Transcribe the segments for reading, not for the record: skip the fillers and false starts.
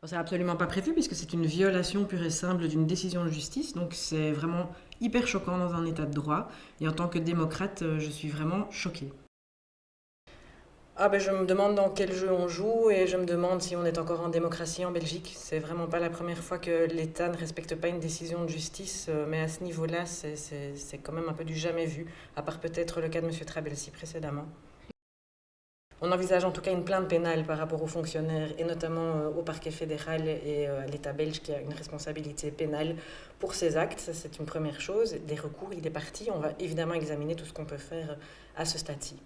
C'est absolument pas prévu puisque c'est une violation pure et simple d'une décision de justice, donc c'est vraiment hyper choquant dans un état de droit. Et en tant que démocrate, je suis vraiment choquée. Ah ben je me demande dans quel jeu on joue et je me demande si on est encore en démocratie en Belgique. C'est vraiment pas la première fois que l'État ne respecte pas une décision de justice, mais à ce niveau-là, c'est quand même un peu du jamais vu, à part peut-être le cas de M. Trabelsi précédemment. On envisage en tout cas une plainte pénale par rapport aux fonctionnaires et notamment au parquet fédéral et à l'État belge qui a une responsabilité pénale pour ces actes. Ça, c'est une première chose. Des recours, il est parti. On va évidemment examiner tout ce qu'on peut faire à ce stade-ci.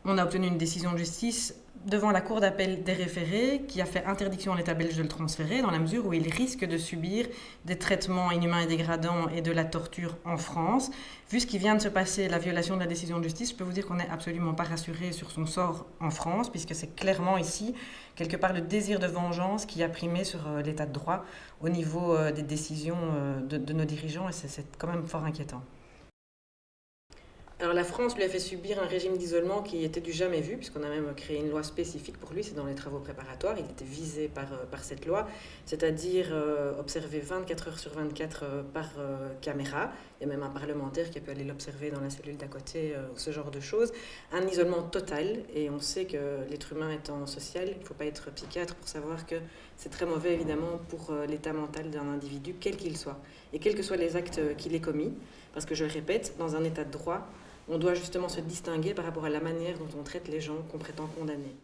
On a obtenu une décision de justice devant la Cour d'appel des référés qui a fait interdiction à l'État belge de le transférer dans la mesure où il risque de subir des traitements inhumains et dégradants et de la torture en France. Vu ce qui vient de se passer, la violation de la décision de justice, je peux vous dire qu'on n'est absolument pas rassuré sur son sort en France puisque c'est clairement ici, quelque part, le désir de vengeance qui a primé sur l'état de droit au niveau des décisions de nos dirigeants et c'est quand même fort inquiétant. Alors la France lui a fait subir un régime d'isolement qui était du jamais vu, puisqu'on a même créé une loi spécifique pour lui, c'est dans les travaux préparatoires, il était visé par cette loi, c'est-à-dire observé 24 heures sur 24 par caméra, il y a même un parlementaire qui a pu aller l'observer dans la cellule d'à côté, ce genre de choses, un isolement total, et on sait que l'être humain étant social, il ne faut pas être psychiatre pour savoir que c'est très mauvais évidemment pour l'état mental d'un individu, quel qu'il soit, et quels que soient les actes qu'il ait commis, parce que je le répète, dans un état de droit, on doit justement se distinguer par rapport à la manière dont on traite les gens qu'on prétend condamner.